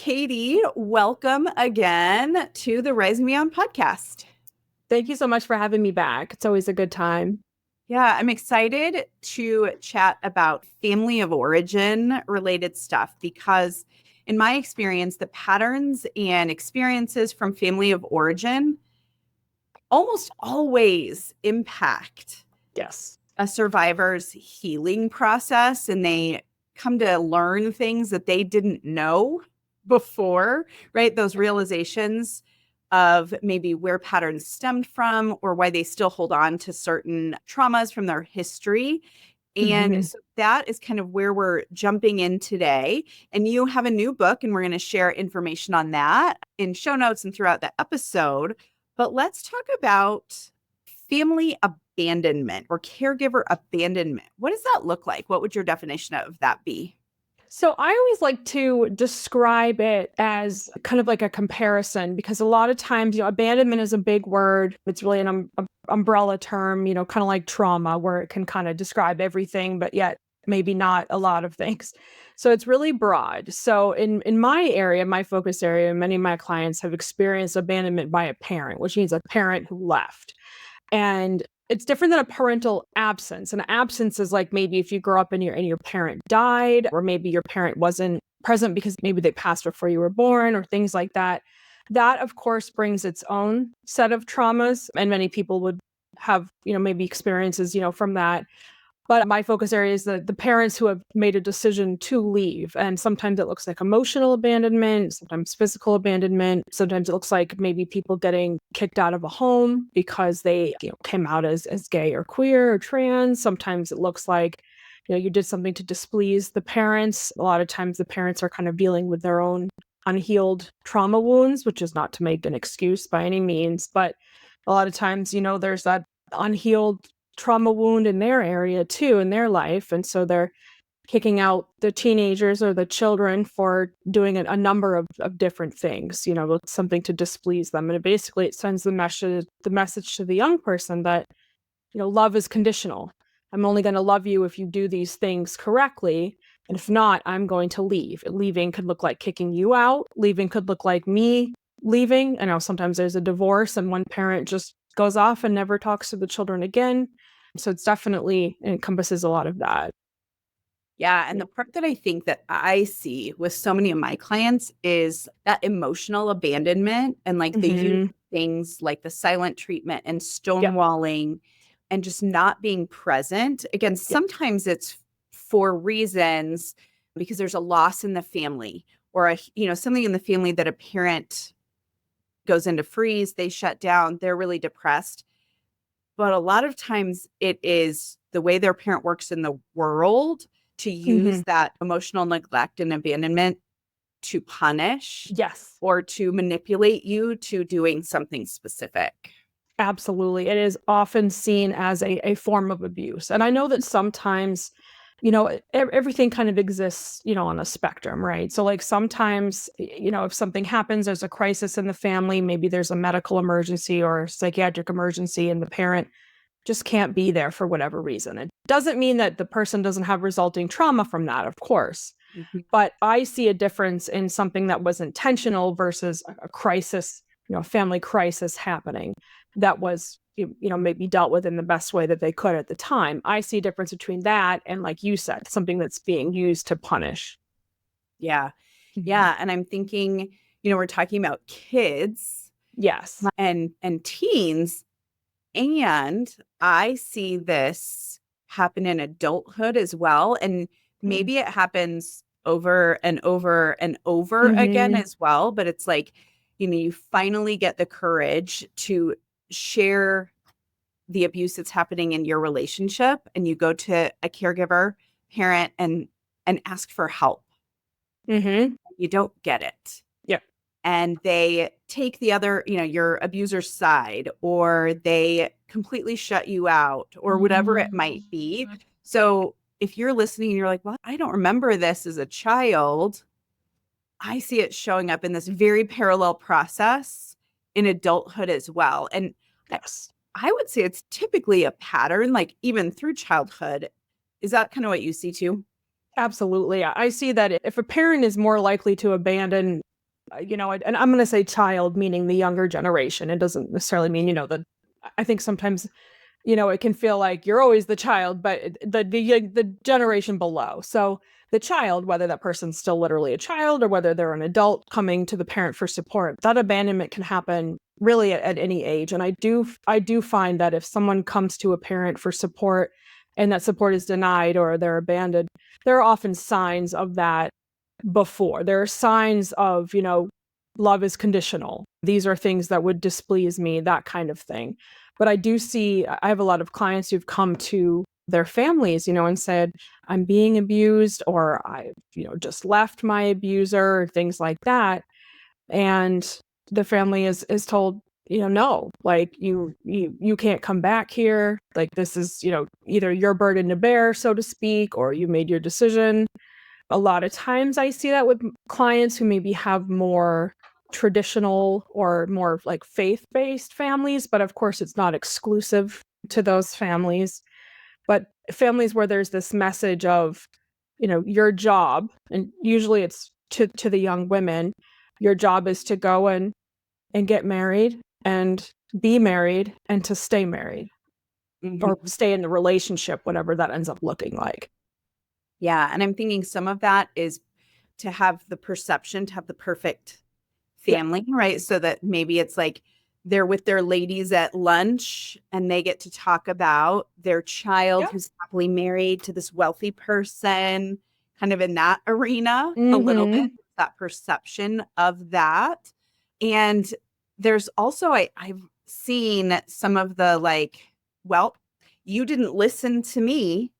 Kaytee, welcome again to the Rising Beyond podcast. Thank you so much for having me back. It's always a good time. Yeah, I'm excited to chat about family of origin related stuff because in my experience, the patterns and experiences from family of origin almost always impact Yes. a survivor's healing process, and they come to learn things that they didn't know before, right? Those realizations of maybe where patterns stemmed from or why they still hold on to certain traumas from their history. And so that is kind of where we're jumping in today. And you have a new book, and we're going to share information on that in show notes and throughout the episode. But let's talk about family abandonment or caregiver abandonment. What does that look like? What would your definition of that be? So I always like to describe it as kind of like a comparison, because a lot of times, abandonment is a big word. It's really an umbrella term, kind of like trauma, where it can kind of describe everything, but yet maybe not a lot of things. So it's really broad. So in my area, my focus area, many of my clients have experienced abandonment by a parent, which means a parent who left. And it's different than a parental absence. An absence is like maybe if you grow up and your parent died, or maybe your parent wasn't present because maybe they passed before you were born or things like that. That, of course, brings its own set of traumas, and many people would have, maybe experiences, from that. But my focus area is the parents who have made a decision to leave. And sometimes it looks like emotional abandonment, sometimes physical abandonment. Sometimes it looks like maybe people getting kicked out of a home because they came out as gay or queer or trans. Sometimes it looks like, you did something to displease the parents. A lot of times the parents are kind of dealing with their own unhealed trauma wounds, which is not to make an excuse by any means. But a lot of times, there's that unhealed trauma wound in their area too, in their life. And so they're kicking out the teenagers or the children for doing a number of different things, something to displease them. And it sends the message to the young person that, love is conditional. I'm only going to love you if you do these things correctly. And if not, I'm going to leave. Leaving could look like kicking you out. Leaving could look like me leaving. I know sometimes there's a divorce and one parent just goes off and never talks to the children again. So it's definitely encompasses a lot of that. Yeah. And the part that I think that I see with so many of my clients is that emotional abandonment and like the use things like the silent treatment and stonewalling and just not being present. Again, sometimes it's for reasons because there's a loss in the family or something in the family that a parent goes into freeze, they shut down, they're really depressed. But a lot of times it is the way their parent works in the world to use that emotional neglect and abandonment to punish or to manipulate you to doing something specific. Absolutely. It is often seen as a form of abuse. And I know that sometimes, everything kind of exists, on a spectrum, right? So like sometimes, if something happens, there's a crisis in the family, maybe there's a medical emergency or a psychiatric emergency, and the parent just can't be there for whatever reason. It doesn't mean that the person doesn't have resulting trauma from that, of course. But I see a difference in something that was intentional versus a crisis, a family crisis happening that was, maybe dealt with in the best way that they could at the time. I see a difference between that and, like you said, something that's being used to punish. Yeah. Yeah. And I'm thinking, we're talking about kids. Yes. And teens. And I see this happen in adulthood as well. And maybe it happens over and over and over again as well. But it's like, you finally get the courage to share the abuse that's happening in your relationship. And you go to a caregiver, parent, and ask for help. You don't get it. And they take the other, your abuser's side, or they completely shut you out, or whatever it might be. So if you're listening and you're like, well, I don't remember this as a child, I see it showing up in this very parallel process in adulthood as well. And I would say it's typically a pattern, like even through childhood. Is that kind of what you see too? Absolutely. I see that if a parent is more likely to abandon and I'm going to say child, meaning the younger generation. It doesn't necessarily mean, I think sometimes, it can feel like you're always the child, but the generation below. So the child, whether that person's still literally a child or whether they're an adult coming to the parent for support, that abandonment can happen really at any age. And I do find that if someone comes to a parent for support and that support is denied or they're abandoned, there are often signs of that before. There are signs of, love is conditional. These are things that would displease me, that kind of thing. But I have a lot of clients who've come to their families, and said, I'm being abused, or I, just left my abuser, things like that. And the family is told, no, like you can't come back here. Like this is, either your burden to bear, so to speak, or you made your decision. A lot of times I see that with clients who maybe have more traditional or more like faith-based families, but of course it's not exclusive to those families. But families where there's this message of, your job, and usually it's to the young women, your job is to go and get married and be married and to stay married or stay in the relationship, whatever that ends up looking like. Yeah. And I'm thinking some of that is to have the perception, to have the perfect family, right? So that maybe it's like they're with their ladies at lunch and they get to talk about their child who's happily married to this wealthy person, kind of in that arena a little bit, that perception of that. And there's also, I've seen some of the like, well, you didn't listen to me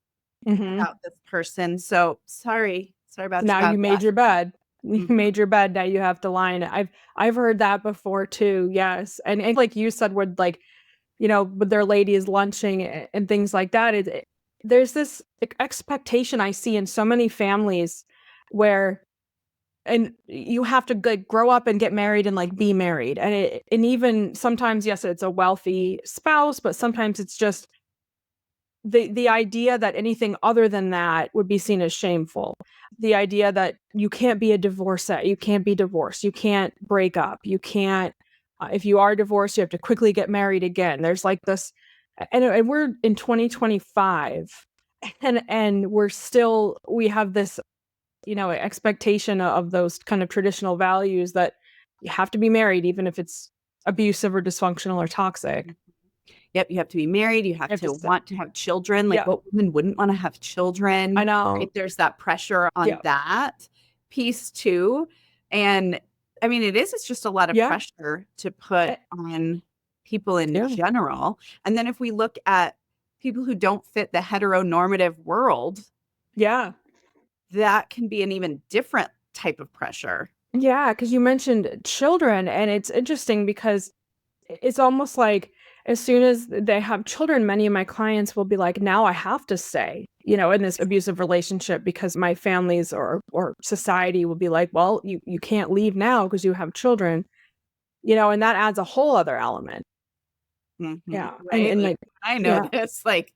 about this person. So sorry about now you made your bed. You made your bed. Now you have to lie in it. I've heard that before too. Yes. And like you said, with like, with their ladies lunching and things like that, there's this expectation I see in so many families where, and you have to like grow up and get married and like be married. And even sometimes, yes, it's a wealthy spouse, but sometimes it's just the idea that anything other than that would be seen as shameful. The idea that you can't be a divorcee, you can't be divorced, you can't break up, you can't, if you are divorced, you have to quickly get married again. There's like this, and we're in 2025, and we have this, expectation of those kind of traditional values that you have to be married, even if it's abusive or dysfunctional or toxic. Yep, you have to be married. You have to want to have children. Like what women wouldn't want to have children? I know. Right? There's that pressure on that piece too. And I mean, it's just a lot of pressure to put on people in general. And then if we look at people who don't fit the heteronormative world, that can be an even different type of pressure. Yeah, because you mentioned children, and it's interesting because it's almost like as soon as they have children, many of my clients will be like, now I have to stay, in this abusive relationship because my families or society will be like, well, you can't leave now because you have children, and that adds a whole other element. Yeah. Right. And like, I know this, like,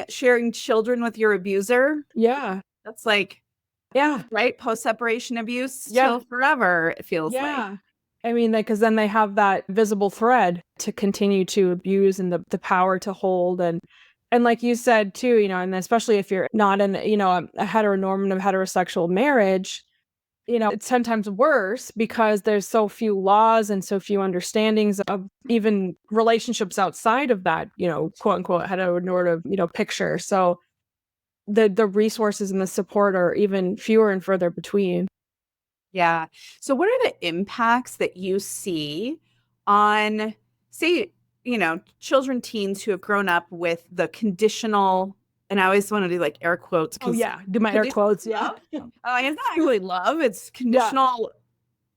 sharing children with your abuser. Yeah. That's like, right. Post-separation abuse till forever, it feels like. I mean, because then they have that visible thread to continue to abuse and the power to hold. And like you said, too, and especially if you're not in, a heteronormative heterosexual marriage, it's 10 times worse because there's so few laws and so few understandings of even relationships outside of that, quote unquote, heteronormative, picture. So the resources and the support are even fewer and further between. Yeah. So what are the impacts that you see on, say, children, teens who have grown up with the conditional, and I always want to do like air quotes. Oh, yeah. Do my air quotes. Yeah. It's not really love. It's conditional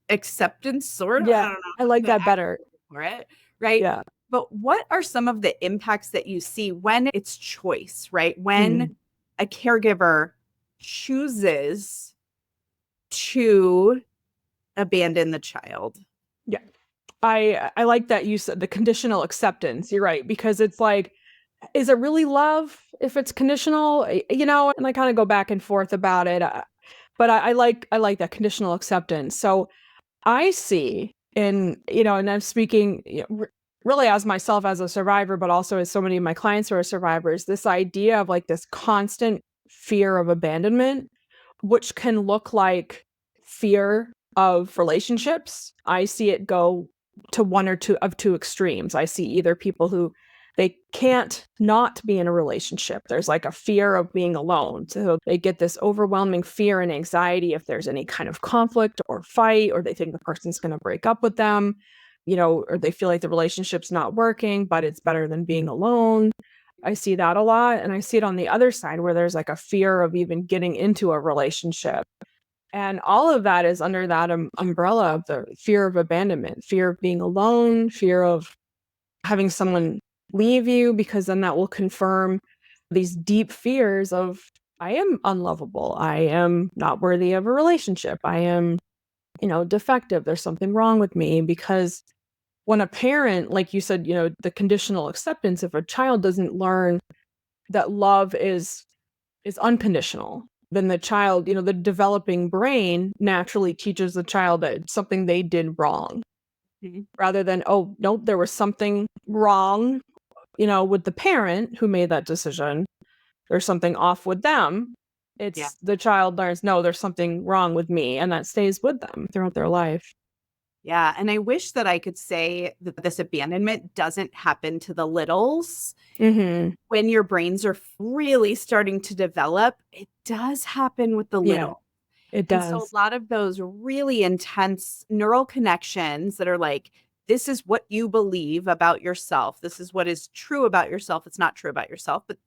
acceptance, sort of. Yeah. I don't know. I like that better. For it. Right. Yeah. But what are some of the impacts that you see when it's choice, right? When a caregiver chooses to abandon the child? Yeah. I like that you said the conditional acceptance. You're right. Because it's like, is it really love if it's conditional? And I kind of go back and forth about it. But I like that conditional acceptance. So I see and I'm speaking really as myself as a survivor, but also as so many of my clients who are survivors, this idea of like this constant fear of abandonment, which can look like fear of relationships. I see it go to one or two extremes. I see either people who they can't not be in a relationship. There's like a fear of being alone. So they get this overwhelming fear and anxiety if there's any kind of conflict or fight, or they think the person's going to break up with them, or they feel like the relationship's not working, but it's better than being alone. I see that a lot. And I see it on the other side where there's like a fear of even getting into a relationship. And all of that is under that umbrella of the fear of abandonment, fear of being alone, fear of having someone leave you, because then that will confirm these deep fears of, I am unlovable. I am not worthy of a relationship. I am, defective. There's something wrong with me. Because when a parent, like you said, the conditional acceptance, if a child doesn't learn that love is unconditional, then the child, the developing brain naturally teaches the child that it's something they did wrong, rather than, oh, nope, there was something wrong, with the parent who made that decision. There's something off with them. Yeah. It's the child learns, no, there's something wrong with me, and that stays with them throughout their life. Yeah. And I wish that I could say that this abandonment doesn't happen to the littles. Mm-hmm. When your brains are really starting to develop, it does happen with the Yeah, little. it And so a does. lot of those really intense neural connections that are like, this is what you believe about yourself. This is what is true about yourself. It's not true about yourself, but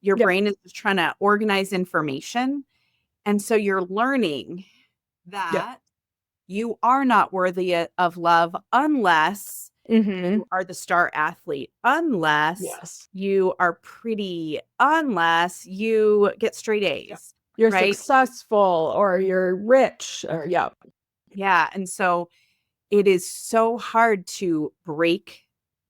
your Yep. brain is just trying to organize information. And so you're learning Yep. that you are not worthy of love unless Mm-hmm. you are the star athlete, unless Yes. you are pretty, unless you get straight Yep. A's, You're right? successful, or you're rich, or yeah. Yeah. And so it is so hard to break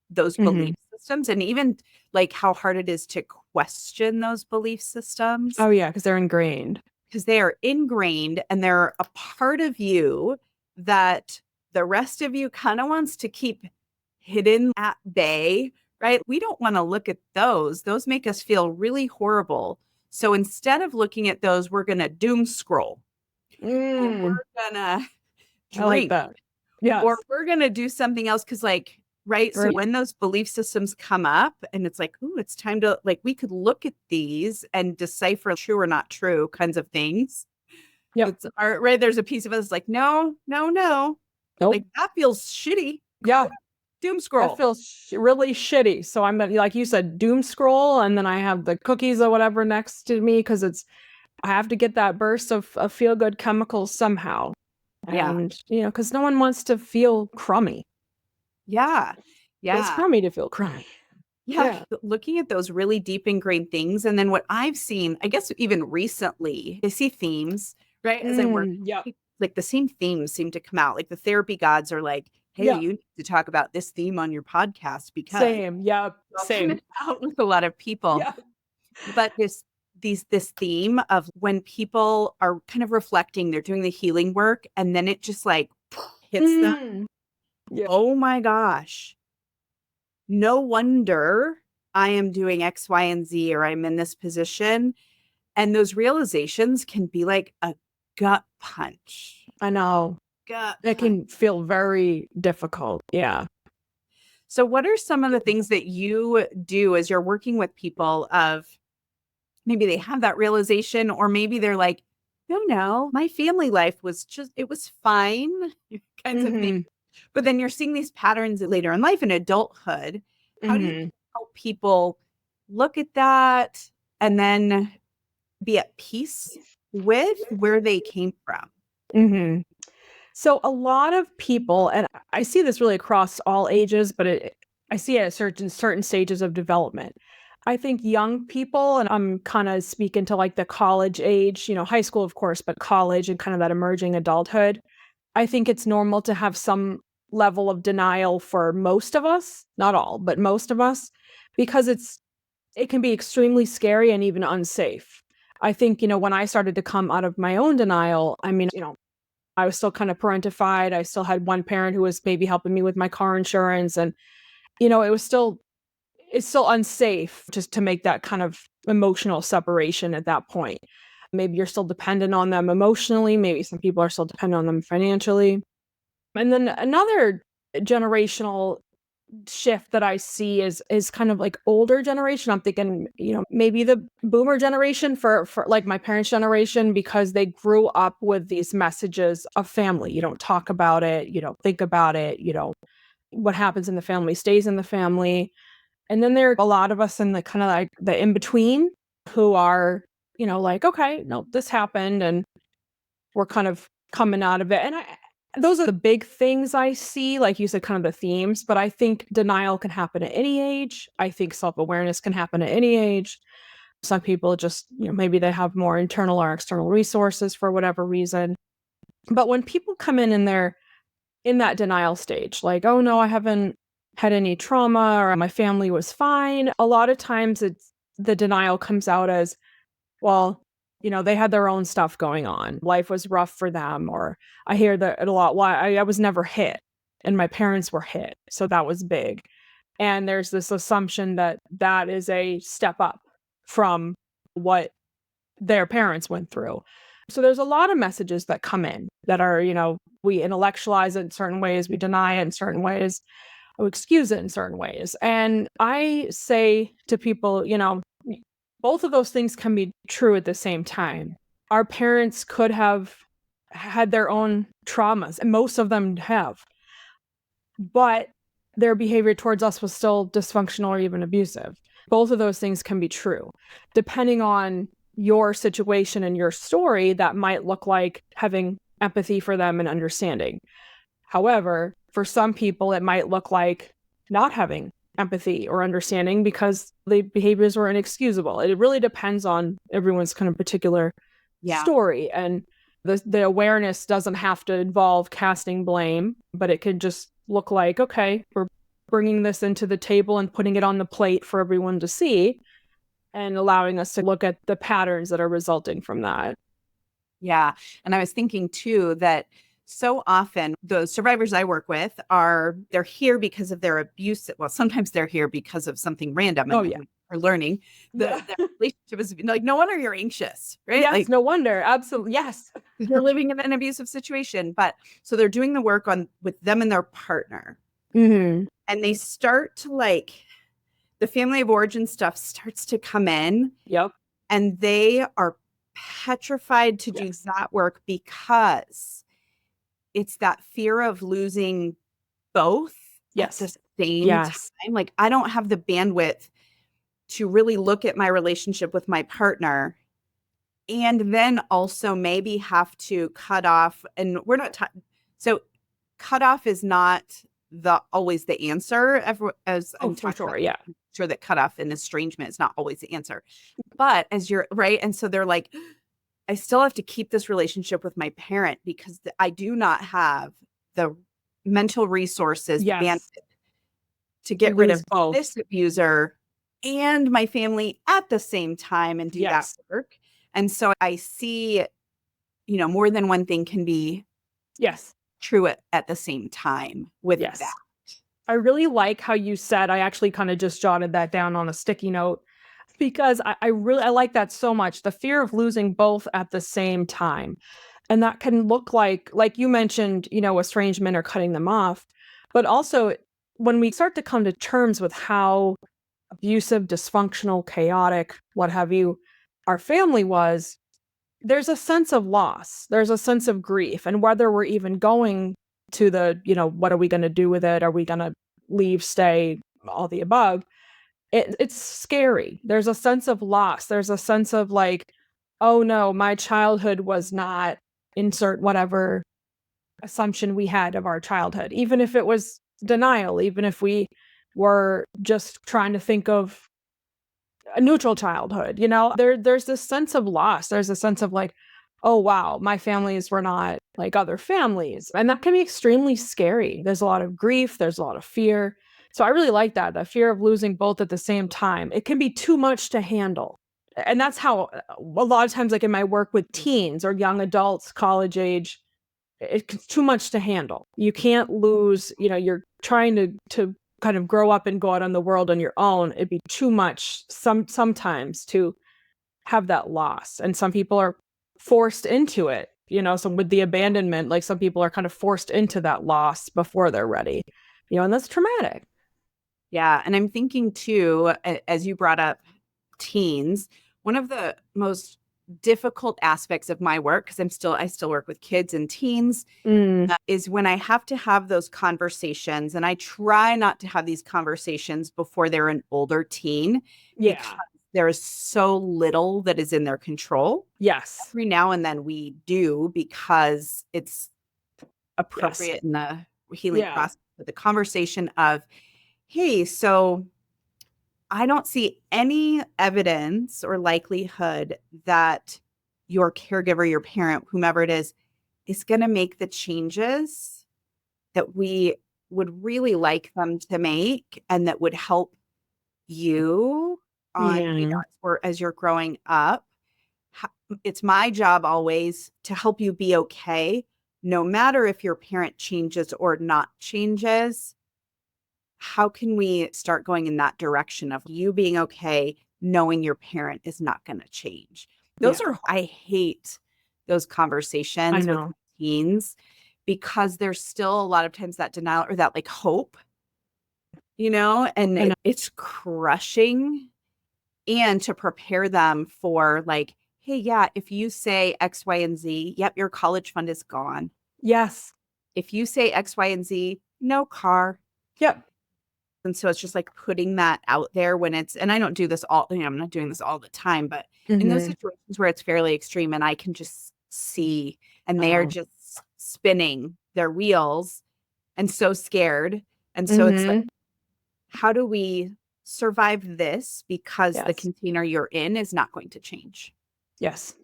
those Mm-hmm. belief systems, and even like how hard it is to question those belief systems Oh yeah, because they're ingrained. because they are ingrained and they're a part of you that the rest of you kind of wants to keep hidden at bay, right? We don't want to look at those. Those make us feel really horrible. So instead of looking at those, we're going to doom scroll, or Mm, we're going to I like drink, that. or Yes. we're going to do something else. Cause like, right. So Right. when those belief systems come up and it's like, ooh, it's time to like, we could look at these and decipher true or not true kinds of things. Yep. It's right. There's a piece of us like, no, no, no. Nope. Like that feels shitty. Yeah. Doom That scroll. feels really shitty. So I'm like you said, doom scroll, and then I have the cookies or whatever next to me because I have to get that burst of feel good chemicals somehow. Yeah. And because no one wants to feel crummy. Yeah. It's Yeah. crummy to feel crummy. Yeah. Yeah. Looking at those really deep ingrained things. And then what I've seen, I guess even recently, I see themes, right? As I work, Yeah. like the same themes seem to come out. Like the therapy gods are like, hey, Yeah. you need to talk about this theme on your podcast because Same. Yeah. I'll come Same. out with a lot of people. Yeah. But this theme of when people are kind of reflecting, they're doing the healing work, and then it just like hits them. Yeah. Oh my gosh. No wonder I am doing X, Y, and Z, or I'm in this position. And those realizations can be like a gut punch. I know. Gut It punch. can feel very difficult. Yeah. So, what are some of the things that you do as you're working with people of maybe they have that realization, or maybe they're like, no, my family life was just, it was fine, kinds of things. Mm-hmm. But then you're seeing these patterns later in life in adulthood. How do you Mm-hmm. help people look at that and then be at peace with where they came from? Mm-hmm. So a lot of people, and I see this really across all ages, but I see it at certain stages of development. I think young people, and I'm kind of speaking to like the college age, high school, of course, but college and kind of that emerging adulthood. I think it's normal to have some level of denial for most of us, not all, but most of us, because it can be extremely scary and even unsafe. I think, when I started to come out of my own denial, I mean, I was still kind of parentified. I still had one parent who was maybe helping me with my car insurance. And, it's still unsafe just to make that kind of emotional separation at that point. Maybe you're still dependent on them emotionally. Maybe some people are still dependent on them financially. And then another generational shift that I see is kind of like older generation. I'm thinking, maybe the boomer generation for like my parents' generation, because they grew up with these messages of family. You don't talk about it, you don't think about it, what happens in the family stays in the family. And then there are a lot of us in the kind of like the in between who are, like, okay, no, this happened and we're kind of coming out of it. And those are the big things I see, like you said, kind of the themes. But I think denial can happen at any age. I think self-awareness can happen at any age. Some people just, maybe they have more internal or external resources for whatever reason. But when people come in and they're in that denial stage, like, oh no, I haven't had any trauma or my family was fine. A lot of times the denial comes out as, well, they had their own stuff going on. Life was rough for them. Or I hear that a lot. Why I was never hit and my parents were hit. So that was big. And there's this assumption that that is a step up from what their parents went through. So there's a lot of messages that come in that are, we intellectualize it in certain ways, we deny it in certain ways, we excuse it in certain ways. And I say to people, both of those things can be true at the same time. Our parents could have had their own traumas, and most of them have, but their behavior towards us was still dysfunctional or even abusive. Both of those things can be true. Depending on your situation and your story, that might look like having empathy for them and understanding. However, for some people, it might look like not having empathy or understanding because the behaviors were inexcusable. It really depends on everyone's kind of particular story. And the awareness doesn't have to involve casting blame, but it could just look like, okay, we're bringing this into the table and putting it on the plate for everyone to see and allowing us to look at the patterns that are resulting from that. Yeah. And I was thinking too that so often the survivors I work with they're here because of their abuse. Well, sometimes they're here because of something random. And we're learning the relationship is like, no wonder you're anxious, right? Yes, like, no wonder. Absolutely. Yes. You're living in an abusive situation. But so they're doing the work with them and their partner. Mm-hmm. And they start to the family of origin stuff starts to come in. Yep. And they are petrified to do that work because it's that fear of losing both at the same time. Like, I don't have the bandwidth to really look at my relationship with my partner and then also maybe have to cut off. And we're not so cut off is not always the answer as I'm for sure. I'm sure that cut off and estrangement is not always the answer. But as you're right. And so they're like, I still have to keep this relationship with my parent because I do not have the mental resources to get rid of both this abuser and my family at the same time and do that work. And so I see, more than one thing can be true at the same time with that. I really like how you said, I actually kind of just jotted that down on a sticky note because I like that so much. The fear of losing both at the same time. And that can look like you mentioned, estrangement or cutting them off. But also when we start to come to terms with how abusive, dysfunctional, chaotic, what have you, our family was, there's a sense of loss. There's a sense of grief. And whether we're even going to the, what are we going to do with it? Are we going to leave, stay, all the above? It's scary. There's a sense of loss. There's a sense of like, oh no, my childhood was not, insert whatever assumption we had of our childhood, even if it was denial, even if we were just trying to think of a neutral childhood, there's this sense of loss. There's a sense of like, oh wow, my families were not like other families. And that can be extremely scary. There's a lot of grief. There's a lot of fear. So I really like that, the fear of losing both at the same time. It can be too much to handle. And that's how a lot of times, like in my work with teens or young adults, college age, it's too much to handle. You can't lose, you're trying to kind of grow up and go out on the world on your own. It'd be too much sometimes to have that loss. And some people are forced into it, so with the abandonment, like some people are kind of forced into that loss before they're ready, and that's traumatic. Yeah. And I'm thinking too, as you brought up teens, one of the most difficult aspects of my work, because I still work with kids and teens, is when I have to have those conversations. And I try not to have these conversations before they're an older teen. Yeah. Because there is so little that is in their control. Yes. Every now and then we do, because it's appropriate in the healing process. But the conversation of, hey, so I don't see any evidence or likelihood that your caregiver, your parent, whomever it is going to make the changes that we would really like them to make and that would help you on, as you're growing up. It's my job always to help you be okay, no matter if your parent changes or not changes. How can we start going in that direction of you being okay, knowing your parent is not going to change? I hate those conversations with teens, because there's still a lot of times that denial or that like hope, and it's crushing. And to prepare them for like, hey, yeah, if you say X, Y, and Z, yep, your college fund is gone. Yes. If you say X, Y, and Z, no car. Yep. And so it's just like putting that out there when and I don't do this I'm not doing this all the time, but in those situations where it's fairly extreme and I can just see, and they are just spinning their wheels and so scared. And so it's like, how do we survive this? Because the container you're in is not going to change. Yes.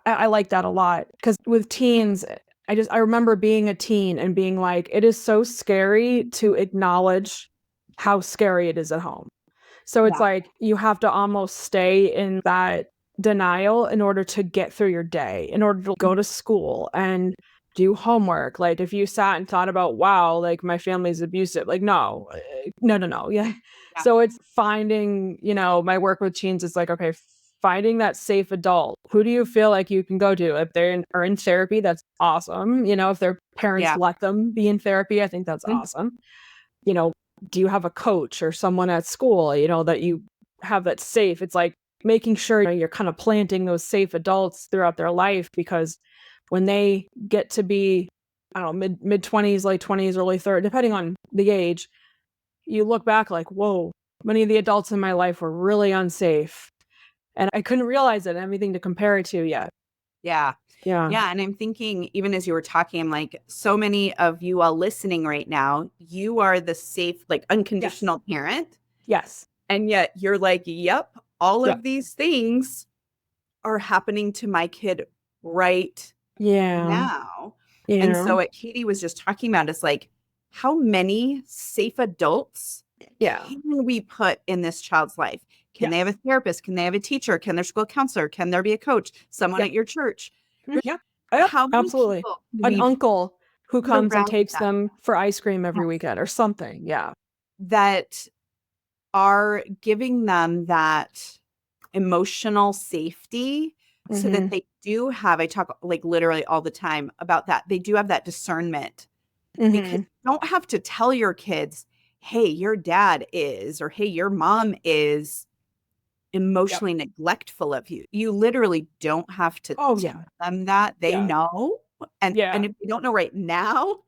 I like that a lot, because with teens, I remember being a teen and being like, it is so scary to acknowledge how scary it is at home. So it's like you have to almost stay in that denial in order to get through your day, in order to go to school and do homework. Like if you sat and thought about, wow, like my family's abusive, like no. Yeah. So it's finding, my work with teens is like, okay, finding that safe adult. Who do you feel like you can go to? If they are in therapy, that's awesome. If their parents let them be in therapy, I think that's awesome. Do you have a coach or someone at school, that you have that's safe? It's like making sure you're kind of planting those safe adults throughout their life, because when they get to be, I don't know, mid 20s, late 20s, early 30s, depending on the age, you look back like, whoa, many of the adults in my life were really unsafe. And I couldn't realize it, anything to compare it to yet. Yeah. Yeah. And I'm thinking, even as you were talking, I'm like, so many of you all listening right now, you are the safe, like unconditional parent. Yes. And yet you're like, yep, all of these things are happening to my kid right now. And so what Kaytee was just talking about is like, how many safe adults can we put in this child's life? Can they have a therapist? Can they have a teacher? Can their school counselor? Can there be a coach? Someone at your church? Yeah. How many Absolutely. An uncle who comes and takes them for ice cream every weekend or something. Yeah. That are giving them that emotional safety so that they do have, I talk like literally all the time about that. They do have that discernment, because you don't have to tell your kids, hey, your dad is, or hey, your mom is emotionally neglectful of you. You literally don't have to tell them that. They know. And if they don't know right now,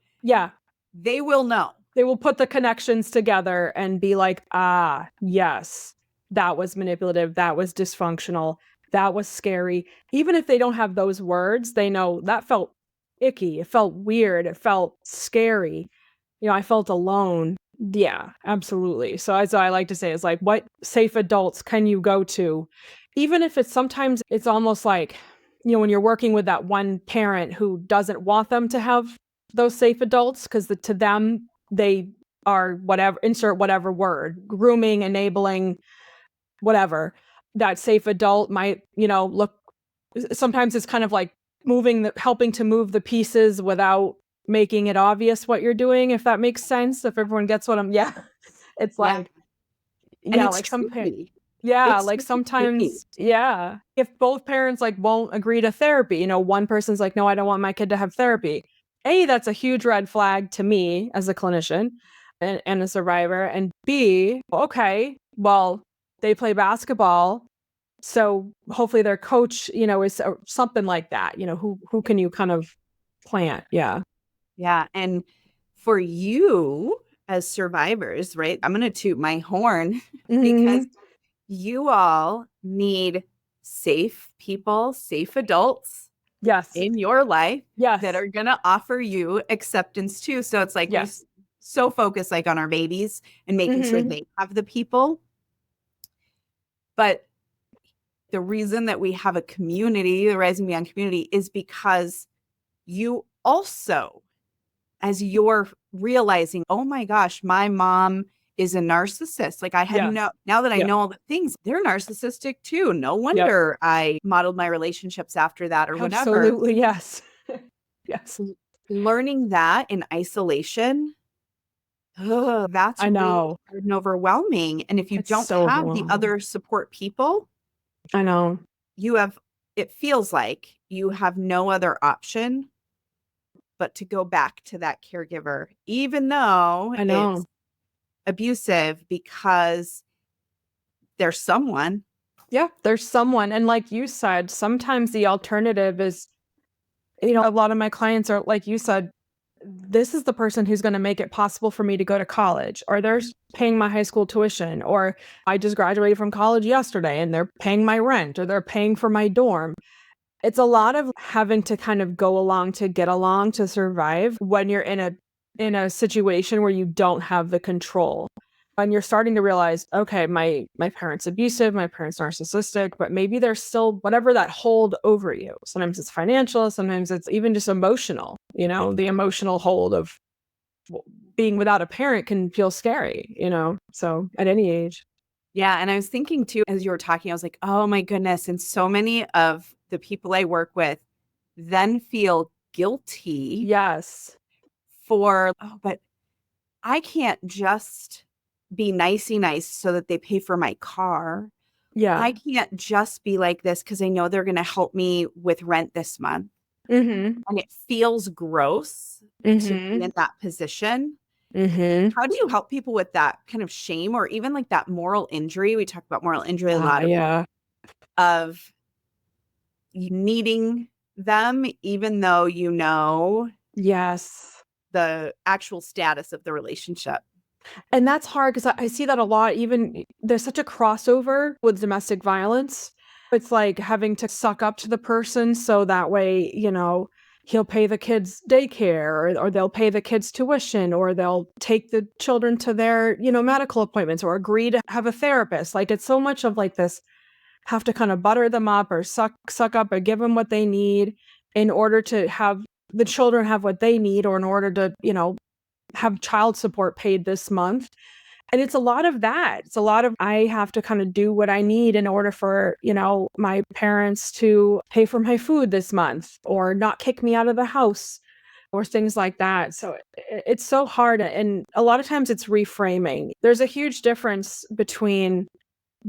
they will know. They will put the connections together and be like, yes, that was manipulative. That was dysfunctional. That was scary. Even if they don't have those words, they know that felt icky. It felt weird. It felt scary. I felt alone. Yeah, absolutely. So as I like to say, it's like, what safe adults can you go to? Even if sometimes it's almost like, when you're working with that one parent who doesn't want them to have those safe adults, because to them, they are whatever, insert whatever word, grooming, enabling, whatever. that safe adult might, look, sometimes it's kind of like helping to move the pieces without making it obvious what you're doing, if that makes sense. If everyone gets what it's Yeah. like, And it's like tricky. It's like tricky to me. sometimes, if both parents like won't agree to therapy, one person's like, no, I don't want my kid to have therapy. That's a huge red flag to me as a clinician and a survivor. And B, okay, well, they play basketball, so hopefully their coach, is something like that. Who can you kind of plant? Yeah. Yeah. And for you as survivors, right? I'm going to toot my horn because Mm-hmm. you all need safe people, safe adults Yes. in your life that Yes. are going to offer you acceptance too. So it's like Yes. so focus like on our babies and making sure Mm-hmm. they have the people. But the reason that we have a community, the Rising Beyond community, is because you also, as you're realizing, oh my gosh, my mom is a narcissist. Like I had Yes. now that I Yep. know all the things, they're narcissistic too. No Yep. wonder I modeled my relationships after that or whatever. Absolutely. Yes. Yes. Learning that in isolation, that's I really know. hard and overwhelming. And if you It's don't so have the overwhelming. other support people, I know. it feels like you have no other option but to go back to that caregiver, even though I know. it's abusive, because there's someone. Yeah. There's someone. And like you said, sometimes the alternative is, a lot of my clients are, like you said, this is the person who's going to make it possible for me to go to college, or they're paying my high school tuition, or I just graduated from college yesterday and they're paying my rent, or they're paying for my dorm. It's a lot of having to kind of go along to get along to survive when you're in a situation where you don't have the control. And you're starting to realize, okay, my parents abusive, my parents narcissistic, but maybe there's still whatever that hold over you. Sometimes it's financial, sometimes it's even just emotional. The emotional hold of being without a parent can feel scary, so at any age. Yeah. And I was thinking too, as you were talking, I was like, oh my goodness. And so many of the people I work with then feel guilty Yes. but I can't just be nicey nice so that they pay for my car. Yeah. I can't just be like this because I know they're going to help me with rent this month. Mm-hmm. And it feels gross to be Mm-hmm. in that position. Mm-hmm. How do you help people with that kind of shame or even like that moral injury? We talk about moral injury a lot Yeah. of needing them, even though you know Yes. the actual status of the relationship. And that's hard because I see that a lot. Even there's such a crossover with domestic violence. It's like having to suck up to the person so that way, he'll pay the kids' daycare, or they'll pay the kids' tuition, or they'll take the children to their, medical appointments, or agree to have a therapist. Like it's so much of like this, have to kind of butter them up or suck up or give them what they need in order to have the children have what they need, or in order to, have child support paid this month. And it's a lot of that. It's a lot of, I have to kind of do what I need in order for, my parents to pay for my food this month, or not kick me out of the house, or things like that. So it's so hard. And a lot of times it's reframing. There's a huge difference between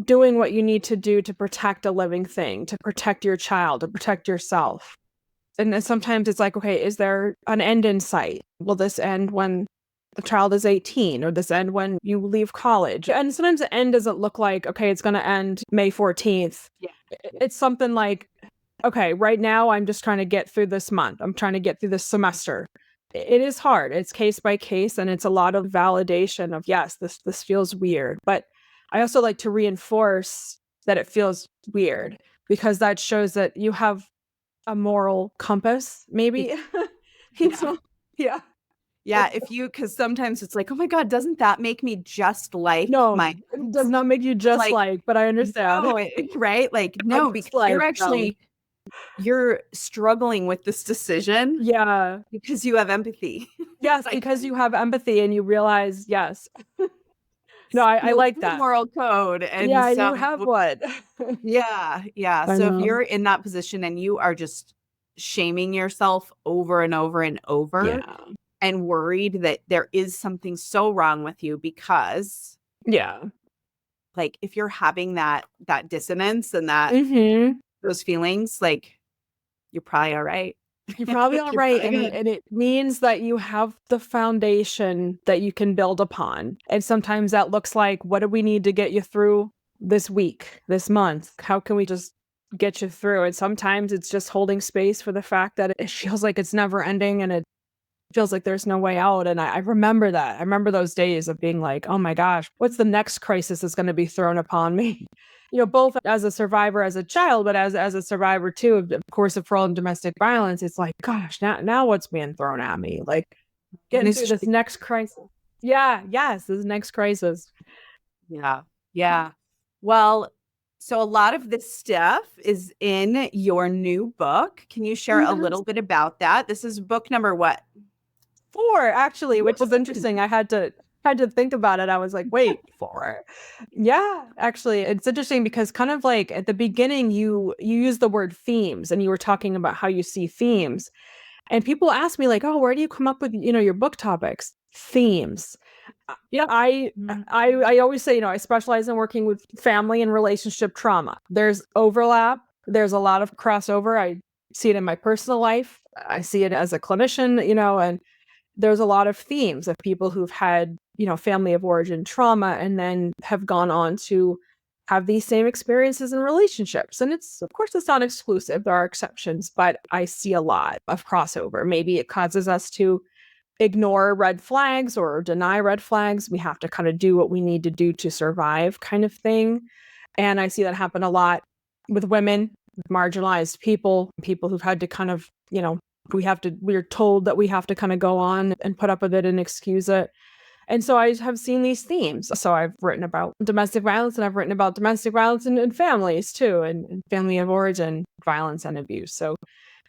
doing what you need to do to protect a living thing, to protect your child, to protect yourself. And then sometimes it's like, okay, is there an end in sight? Will this end when the child is 18, or this end when you leave college? And sometimes the end doesn't look like, okay, it's going to end May 14th. Yeah. It's something like, okay, right now I'm just trying to get through this month. I'm trying to get through this semester. It is hard. It's case by case, and it's a lot of validation of, yes, this feels weird. But I also like to reinforce that it feels weird, because that shows that you have a moral compass, maybe. Yeah. Yeah. Yeah. Because sometimes it's like, oh my God, doesn't that make me just like No, my it ex? does not make you just Like, but I understand. no, right? Like, Not no, just because no. you're struggling with this decision Yeah. because you have empathy. Yes, Like, because you have empathy and you realize, yes. No, I You like have a that. moral code. And Yeah, so you have one. yeah. I So if know. you're in that position and you are just shaming yourself over and over and over Yeah. and worried that there is something so wrong with you because Yeah. like if you're having that dissonance and that Mhm. those feelings, like you're probably all right. You're probably all You're right, probably good. and it means that you have the foundation that you can build upon, and sometimes that looks like, "What do we need to get you through this week, this month? How can we just get you through?" And sometimes it's just holding space for the fact that it feels like it's never ending, and it feels like there's no way out, and I remember that. I remember those days of being like, "Oh my gosh, what's the next crisis that's gonna be thrown upon me?" Both as a survivor as a child, but as a survivor too of course of parole and domestic violence, it's like, gosh, now what's being thrown at me? Like, And getting it's through this next crisis. Yeah, yes, this next crisis. yeah. Yeah. Well, so a lot of this stuff is in your new book. Can you share a Yes. little bit about that? This is book number what? 4, actually, which was Woo! interesting. I had to think about it. I was like, "Wait, 4?" Yeah, actually, it's interesting because kind of like at the beginning, you use the word themes, and you were talking about how you see themes. And people ask me like, "Oh, where do you come up with, your book topics?" Themes. Yeah, I always say, I specialize in working with family and relationship trauma. There's overlap. There's a lot of crossover. I see it in my personal life. I see it as a clinician, and there's a lot of themes of people who've had, family of origin trauma and then have gone on to have these same experiences in relationships. And of course, it's not exclusive. There are exceptions, but I see a lot of crossover. Maybe it causes us to ignore red flags or deny red flags. We have to kind of do what we need to do to survive, kind of thing. And I see that happen a lot with women, with marginalized people who've had to kind of, we're told that we have to kind of go on and put up with it and excuse it. And so I have seen these themes. So I've written about domestic violence, and I've written about domestic violence in families too, and family of origin violence and abuse. So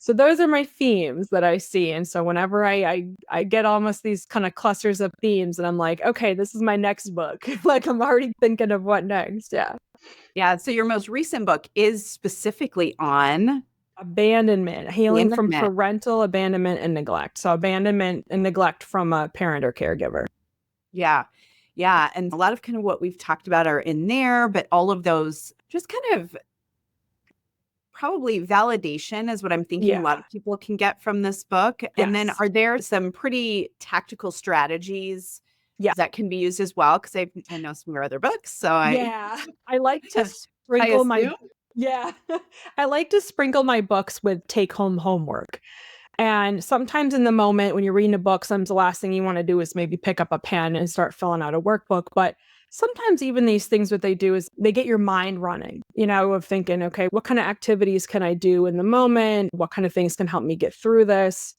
those are my themes that I see. And so whenever I get almost these kind of clusters of themes, and I'm like, okay, this is my next book. Like I'm already thinking of what next. Yeah. Yeah. So your most recent book is specifically on Abandonment, healing from abandonment. parental abandonment and neglect. So abandonment and neglect from a parent or caregiver. Yeah. Yeah. And a lot of kind of what we've talked about are in there, but all of those just kind of probably validation is what I'm thinking a Yeah. lot of people can get from this book. And then Yes. are there some pretty tactical strategies Yeah. that can be used as well? Because I know some of your other books. So Yeah. I like to I sprinkle my assume. yeah. I like to sprinkle my books with take-home homework. And sometimes in the moment when you're reading a book, sometimes the last thing you want to do is maybe pick up a pen and start filling out a workbook. But sometimes even these things, what they do is they get your mind running, of thinking, okay, what kind of activities can I do in the moment? What kind of things can help me get through this?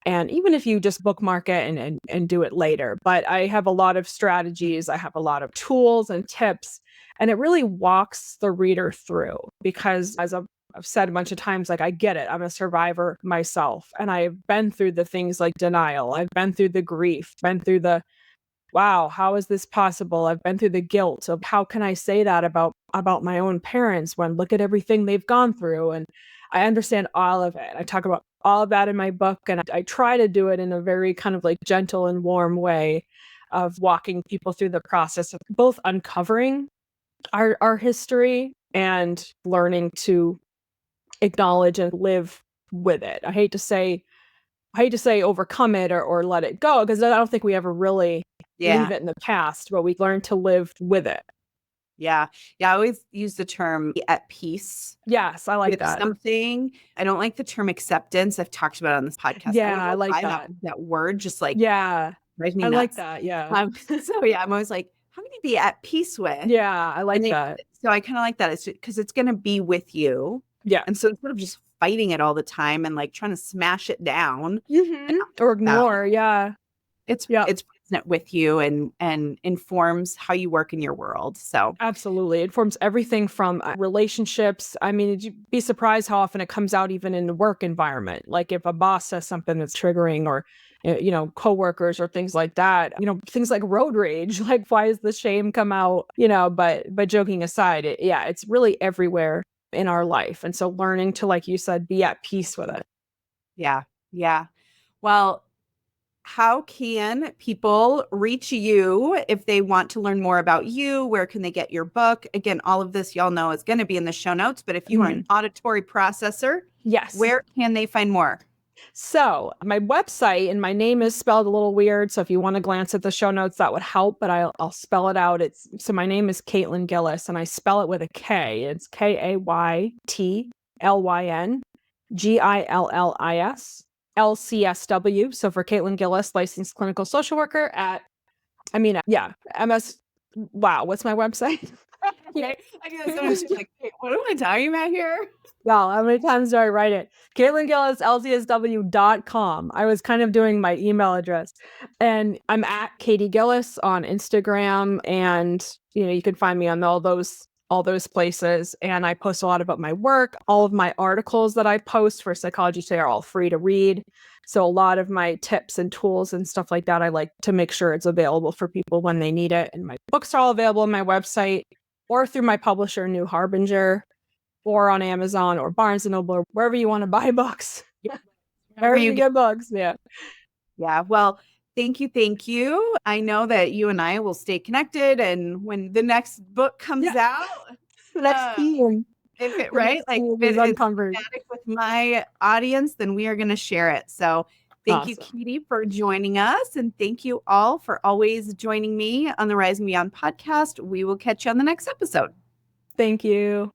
And even if you just bookmark it and do it later. But I have a lot of strategies, I have a lot of tools and tips, and it really walks the reader through because as I've said a bunch of times, like I get it. I'm a survivor myself. And I've been through the things like denial. I've been through the grief, been through the wow, how is this possible? I've been through the guilt of how can I say that about my own parents when look at everything they've gone through. And I understand all of it. I talk about all of that in my book, and I try to do it in a very kind of like gentle and warm way of walking people through the process of both uncovering our history and learning to acknowledge and live with it. I hate to say overcome it or let it go because I don't think we ever really leave Yeah. it in the past, but we learn to live with it. Yeah. Yeah. I always use the term be at peace Yes, I like with that. something. I don't like the term acceptance. I've talked about it on this podcast. I Yeah, don't I know like why that. that word just like Yeah, drives me I like nuts. that. Yeah. So yeah, I'm always like, how can you be at peace with? Yeah, I And like then, that. so I kind of like that. It's because it's going to be with you. And Yes. so instead of just fighting it all the time and like trying to smash it down and Mhm. not Or that, ignore, yeah. Yep. it's present with you and informs how you work in your world. So Absolutely. It forms everything from relationships. I mean, you'd be surprised how often it comes out even in the work environment. Like if a boss says something that's triggering or coworkers or things like that, things like road rage, like why is the shame come out, but joking aside, it's really everywhere in our life. And so learning to, like you said, be at peace with it. Yeah. Yeah. Well, how can people reach you if they want to learn more about you? Where can they get your book? Again, all of this, y'all know, is going to be in the show notes. But if you are an auditory processor, yes, where can they find more? So my website, and my name is spelled a little weird. So if you want to glance at the show notes, that would help, but I'll spell it out. So my name is Kaytee Gillis, and I spell it with a K. It's KaytLYNGILLIS, LCSW. So for Kaytee Gillis, licensed clinical social worker MS. Wow. What's my website? I guess someone's just like, hey, what am I talking about here? Wow, how many times do I write it? Kaytee Gillis, LCSW.com. I was kind of doing my email address. And I'm at Kaytee Gillis on Instagram. And, you can find me on all those places. And I post a lot about my work. All of my articles that I post for Psychology Today are all free to read. So a lot of my tips and tools and stuff like that, I like to make sure it's available for people when they need it. And my books are all available on my website or through my publisher, New Harbinger, or on Amazon or Barnes & Noble, or wherever you want to buy books. Wherever you get books. Yeah. Yeah. Well, thank you. Thank you. I know that you and I will stay connected. And when the next book comes out, the next theme, if it, right? Like if it is thematic with my audience, then we are going to share it. So thank you, Kaytee, for joining us. And thank you all for always joining me on the Rise and Beyond podcast. We will catch you on the next episode. Thank you.